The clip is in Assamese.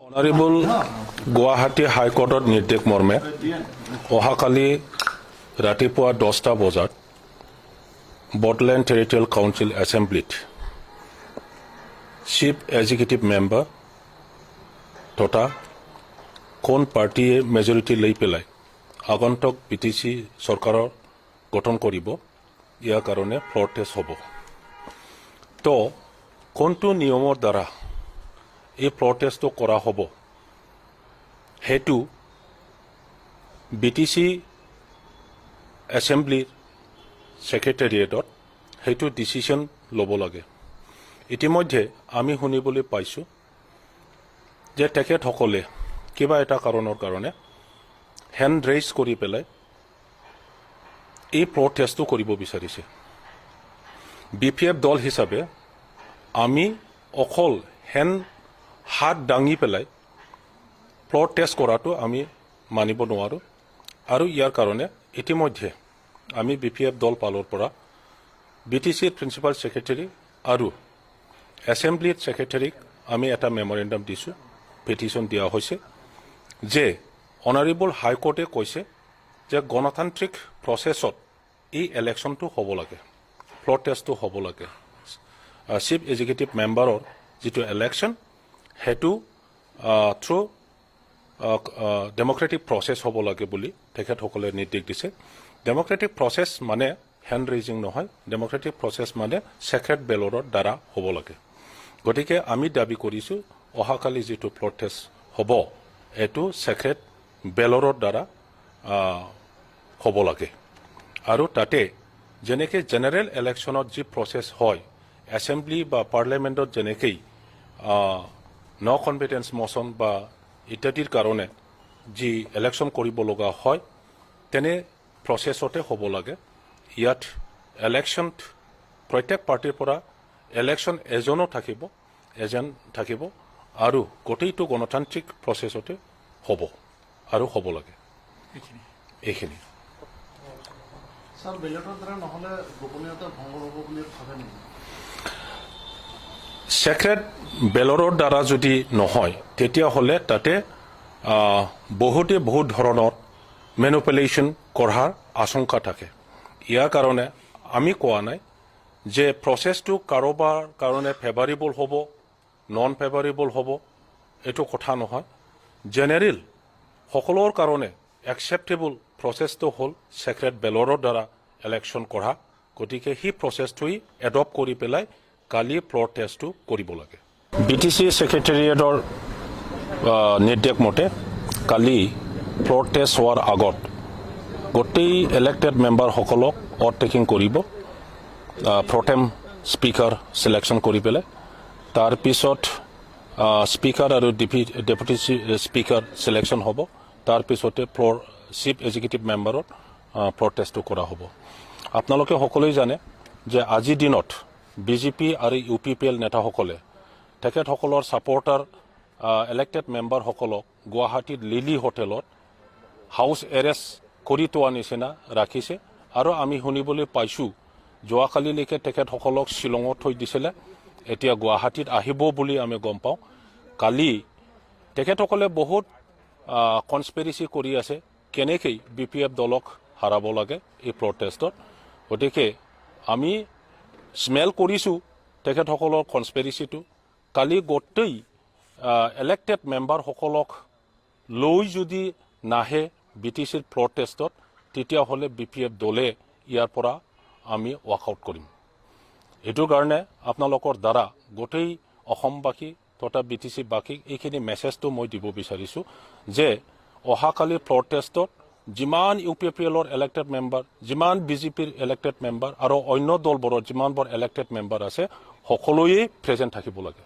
অনাৰেবল গুৱাহাটী হাইকোৰ্টত নিৰ্দেশ মৰ্মে অহাকালি ৰাতিপুৱা 10টা বজাত বডলেণ্ড টেৰিটৰিয়েল কাউন্সিল এছেম্বলিত চিফ এক্সিকিউটিভ মেম্বাৰ তথা কোন পাৰ্টিয়ে মেজৰিটি লৈ পেলাই আগন্তুক বিটিচি চৰকাৰৰ গঠন কৰিব ইয়াৰ কাৰণে ফ্ল'ৰ টেষ্ট হ'ব। তো কোনটো নিয়মৰ দ্বাৰা এই ফ্ল'ৰ টেষ্টটো কৰা হ'ব সেইটো বিটিচি এছেম্বলিৰ ছেক্ৰেটেৰিয়েটত সেইটো ডিচিশ্যন ল'ব লাগে। ইতিমধ্যে আমি শুনিবলৈ পাইছোঁ যে তেখেতসকলে কিবা এটা কাৰণৰ কাৰণে হেণ্ড ৰেইজ কৰি পেলাই এই ফ্ল'ৰ টেষ্টটো কৰিব বিচাৰিছে। BPF দল হিচাপে আমি অকল হাত দাঙি পেলাই ফ্ল'ৰ টেষ্ট কৰাটো আমি মানিব নোৱাৰোঁ আৰু ইয়াৰ কাৰণে ইতিমধ্যে আমি BPF দল পালৰ পৰা BTCৰ প্ৰিন্সিপাল ছেক্ৰেটাৰী আৰু এছেম্বলিৰ ছেক্ৰেটাৰীক আমি এটা মেমৰেণ্ডাম দিছোঁ, পেটিশ্যন দিয়া হৈছে যে অনাৰেবল হাইকোৰ্টে কৈছে যে গণতান্ত্ৰিক প্ৰচেছত এই ইলেকশ্যনটো হ'ব লাগে, ফ্ল'ৰ টেষ্টটো হ'ব লাগে। চিফ এক্সিকিউটিভ মেম্বাৰৰ যিটো ইলেকশ্যন সেইটো থ্ৰু ডেম'ক্ৰেটিক প্ৰচেছ হ'ব লাগে বুলি তেখেতসকলে নিৰ্দেশ দিছে। ডেম'ক্ৰেটিক প্ৰচেছ মানে হেণ্ড ৰেইজিং নহয়, ডেম'ক্ৰেটিক প্ৰচেছ মানে ছেক্ৰেট বেলটৰ দ্বাৰা হ'ব লাগে। গতিকে আমি দাবী কৰিছোঁ অহাকালি যিটো ফ্ল'ৰ টেষ্ট হ'ব এইটো ছেক্ৰেট বেলটৰ দ্বাৰা হ'ব লাগে। আৰু তাতে যেনেকৈ জেনেৰেল ইলেকশ্যনত যি প্ৰচেছ হয় এছেম্বলি বা পাৰ্লিয়ামেণ্টত যেনেকৈ ন কনফিডেন্স মশ্যন বা ইত্যাদিৰ কাৰণে যি ইলেকশ্যন কৰিব লগা হয় তেনে প্ৰচেছতে হ'ব লাগে। ইয়াত ইলেকশ্যন প্ৰত্যেক পাৰ্টিৰ পৰা ইলেকশ্যন এজেণ্ট থাকিব আৰু গোটেইটো গণতান্ত্ৰিক প্ৰচেছতে হ'ব আৰু হ'ব লাগে। এইখিনি ছেক্ৰেট বেলটৰ দ্বাৰা যদি নহয় তেতিয়াহ'লে তাতে বহুত ধৰণৰ মেনুপুলেশ্যন কৰাৰ আশংকা থাকে। ইয়াৰ কাৰণে আমি কোৱা নাই যে প্ৰচেছটো কাৰোবাৰ কাৰণে ফেভাৰেবল হ'ব নন ফেভাৰেবল হ'ব, এইটো কথা নহয়। জেনেৰেল সকলৰ কাৰণে একচেপ্টেবল প্ৰচেছটো হ'ল ছেক্ৰেট বেলটৰ দ্বাৰা ইলেকশ্যন কৰা। গতিকে সেই প্ৰচেছটোৱেই এডপ্ট কৰি পেলাই কালি ফ্ল'ৰ টেষ্টটো কৰিব লাগে। BTC ছেক্ৰেটেৰিয়েটৰ নিৰ্দেশ মতে কালি ফ্ল'ৰ টেষ্ট হোৱাৰ আগত গোটেই ইলেক্টেড মেম্বাৰসকলক অথ টেকিং কৰিব, প্ৰথম স্পীকাৰ ছিলেকশ্যন কৰি পেলাই, তাৰপিছত স্পীকাৰ আৰু ডেপুটি স্পীকাৰ ছিলেকশ্যন হ'ব, তাৰপিছতে চিফ এক্সিকিউটিভ মেম্বাৰত ফ্ল'ৰ টেষ্টটো কৰা হ'ব। আপোনালোকে সকলোৱে জানে যে আজিৰ দিনত BJP আৰু UPPL নেতাসকলে তেখেতসকলৰ ছাপৰ্টাৰ ইলেক্টেড মেম্বাৰসকলক গুৱাহাটীত লিলি হোটেলত হাউচ এৰেষ্ট কৰি থোৱা নিচিনা ৰাখিছে। আৰু আমি শুনিবলৈ পাইছোঁ যোৱাকালিলৈকে তেখেতসকলক শ্বিলঙত থৈ দিছিলে, এতিয়া গুৱাহাটীত আহিব বুলি আমি গম পাওঁ। কালি তেখেতসকলে বহুত কনস্পিৰেচি কৰি আছে কেনেকৈ BPF দলক হাৰাব লাগে এই ফ্ল'ৰ টেষ্টত। গতিকে আমি স্মেল কৰিছোঁ তেখেতসকলৰ কনস্পিৰেচিটো। কালি গোটেই ইলেক্টেড মেম্বাৰসকলক লৈ যদি নাহে BTCৰ ফ্ল'ৰ টেষ্টত তেতিয়াহ'লে BPF দলে ইয়াৰ পৰা আমি ৱাকআউট কৰিম। এইটোৰ কাৰণে আপোনালোকৰ দ্বাৰা গোটেই অসমবাসী তথা BTCবাসীক এইখিনি মেছেজটো মই দিব বিচাৰিছোঁ যে অহাকালিৰ ফ্ল'ৰ টেষ্টত যিমান UPPLৰ ইলেক্টেড মেম্বাৰ, যিমান BJPৰ ইলেক্টেড মেম্বাৰ আৰু অন্য দলবোৰৰ যিমানবোৰ ইলেক্টেড মেম্বাৰ আছে সকলোৱেই প্ৰেজেণ্ট থাকিব লাগে।